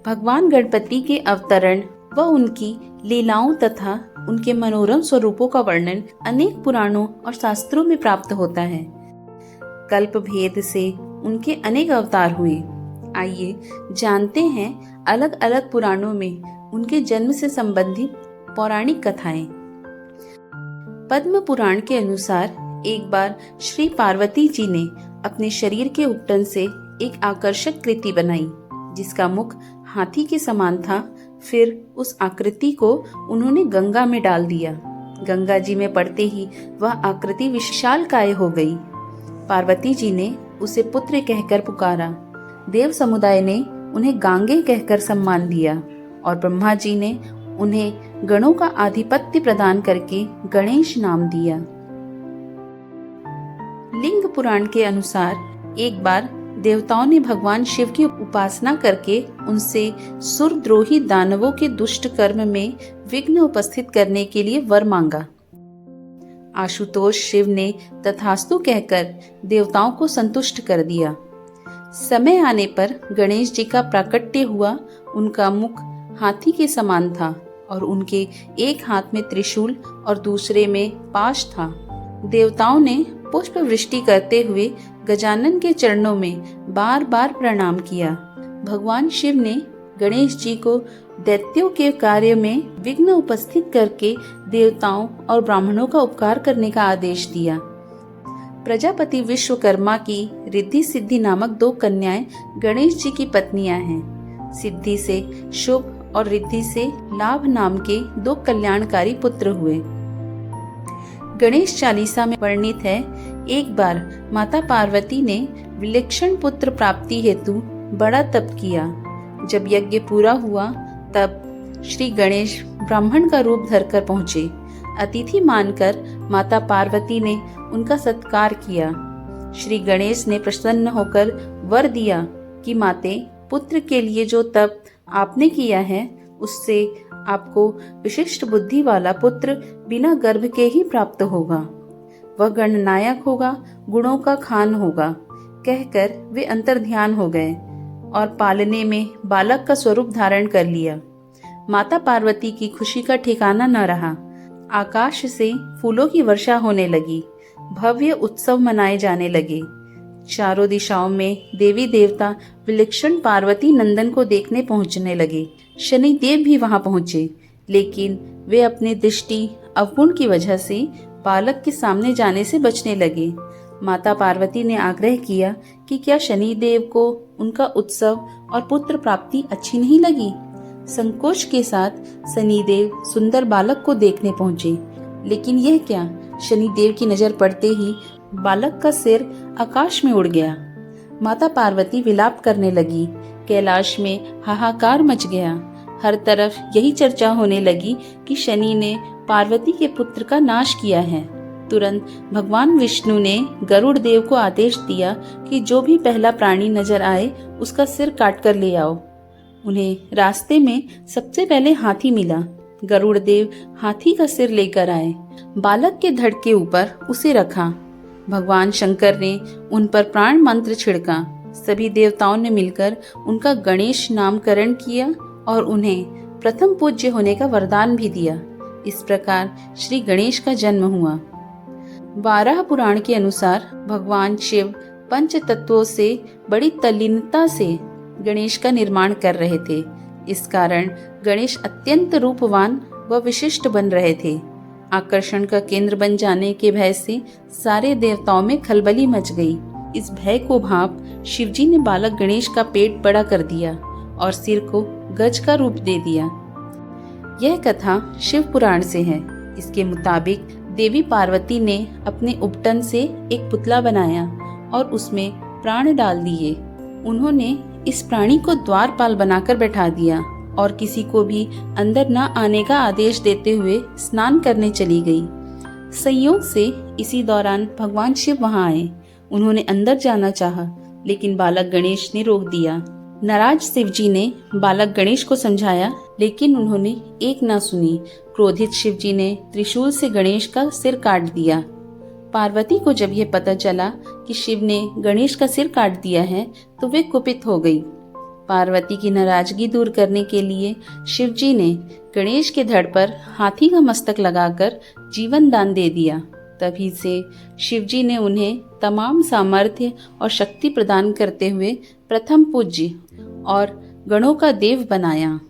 भगवान गणपति के अवतरण व उनकी लीलाओं तथा उनके मनोरम स्वरूपों का वर्णन अनेक पुराणों और शास्त्रों में प्राप्त होता है। कल्प भेद से उनके अनेक अवतार हुए। आइए जानते हैं अलग अलग पुराणों में उनके जन्म से संबंधित पौराणिक कथाएं। पद्म पुराण के अनुसार एक बार श्री पार्वती जी ने अपने शरीर के उपटन से एक आकर्षक कृति बनाई जिसका मुख हाथी के समान था। फिर उस आकृति को उन्होंने गंगा में डाल दिया। गंगा जी में पड़ते ही वह आकृति विशालकाय हो गई। पार्वती जी ने उसे पुत्र कहकर पुकारा। देव समुदाय ने उन्हें गांगे कहकर सम्मान दिया और ब्रह्मा जी ने उन्हें गणों का आधिपत्य प्रदान करके गणेश नाम दिया। लिंग पुराण के अनुसार एक बार देवताओं ने भगवान शिव की उपासना करके उनसे सुरद्रोही दानवों के दुष्ट कर्म में विघ्न उपस्थित करने के लिए वर मांगा। आशुतोष शिव ने तथास्तु कहकर देवताओं को संतुष्ट कर दिया। समय आने पर गणेश जी का प्राकट्य हुआ। उनका मुख हाथी के समान था और उनके एक हाथ में त्रिशूल और दूसरे में पाश था। देवताओं ने पुष्प वृष्टि करते हुए गजानन के चरणों में बार बार प्रणाम किया। भगवान शिव ने गणेश जी को दैत्यों के कार्य में विघ्न उपस्थित करके देवताओं और ब्राह्मणों का उपकार करने का आदेश दिया। प्रजापति विश्वकर्मा की रिद्धि सिद्धि नामक 2 कन्याएं गणेश जी की पत्नियां हैं। सिद्धि से शुभ और रिद्धि से लाभ नाम के 2 कल्याणकारी पुत्र हुए। गणेश चालीसा में वर्णित है, एक बार माता पार्वती ने विलक्षण पुत्र प्राप्ति हेतु बड़ा तप किया। जब यज्ञ पूरा हुआ तब श्री गणेश ब्राह्मण का रूप धरकर पहुँचे। अतिथि मानकर माता पार्वती ने उनका सत्कार किया। श्री गणेश ने प्रसन्न होकर वर दिया कि माते, पुत्र के लिए जो तप आपने किया है उससे आपको विशिष्ट बुद्धि वाला पुत्र बिना गर्भ के ही प्राप्त होगा। वह गणनायक होगा, गुणों का खान होगा। कहकर वे अंतर्ध्यान हो गए और पालने में बालक का स्वरूप धारण कर लिया। माता पार्वती की खुशी का ठिकाना न रहा। आकाश से फूलों की वर्षा होने लगी। भव्य उत्सव मनाए जाने लगे। चारों दिशाओं में देवी देवता विलक्षण पार्वती नंदन को देखने पहुंचने लगे। शनि देव भी वहां पहुंचे, लेकिन वे अपने दृष्टि अवगुण की वजह से बालक के सामने जाने से बचने लगे। माता पार्वती ने आग्रह किया कि क्या शनि देव को उनका उत्सव और पुत्र प्राप्ति अच्छी नहीं लगी। संकोच के साथ शनिदेव सुंदर बालक को देखने पहुंचे, लेकिन यह क्या, शनिदेव की नजर पड़ते ही बालक का सिर आकाश में उड़ गया। माता पार्वती विलाप करने लगी। कैलाश में हाहाकार मच गया। हर तरफ यही चर्चा होने लगी कि शनि ने पार्वती के पुत्र का नाश किया है। तुरंत भगवान विष्णु ने गरुड़ देव को आदेश दिया कि जो भी पहला प्राणी नजर आए उसका सिर काट कर ले आओ। उन्हें रास्ते में सबसे पहले हाथी मिला। गरुड़ देव हाथी का सिर लेकर आए। बालक के धड़ के ऊपर उसे रखा। भगवान शंकर ने उन पर प्राण मंत्र छिड़का। सभी देवताओं ने मिलकर उनका गणेश नामकरण किया और उन्हें प्रथम पूज्य होने का वरदान भी दिया। इस प्रकार श्री गणेश का जन्म हुआ। 12 पुराण के अनुसार भगवान शिव पंच तत्वों से बड़ी तल्लीनता से गणेश का निर्माण कर रहे थे। इस कारण गणेश अत्यंत रूपवान व विशिष्ट बन रहे थे। आकर्षण का केंद्र बन जाने के भय से सारे देवताओं में खलबली मच गई। इस भय को भांप शिवजी ने बालक गणेश का पेट बड़ा कर दिया और सिर को गज का रूप दे दिया। यह कथा शिव पुराण से है। इसके मुताबिक देवी पार्वती ने अपने उपटन से एक पुतला बनाया और उसमें प्राण डाल दिए। उन्होंने इस प्राणी को द्वारपाल बनाकर बैठा दिया और किसी को भी अंदर न आने का आदेश देते हुए स्नान करने चली गई। संयोग से इसी दौरान भगवान शिव वहां आए। उन्होंने अंदर जाना चाहा, लेकिन बालक गणेश ने रोक दिया। नाराज शिव जी ने बालक गणेश को समझाया, लेकिन उन्होंने एक ना सुनी। क्रोधित शिव जी ने त्रिशूल से गणेश का सिर काट दिया। पार्वती को जब यह पता चला कि शिव ने गणेश का सिर काट दिया है तो वे कुपित हो गई। पार्वती की नाराजगी दूर करने के लिए शिवजी ने गणेश के धड़ पर हाथी का मस्तक लगाकर जीवन दान दे दिया। तभी से शिवजी ने उन्हें तमाम सामर्थ्य और शक्ति प्रदान करते हुए प्रथम पूज्य और गणों का देव बनाया।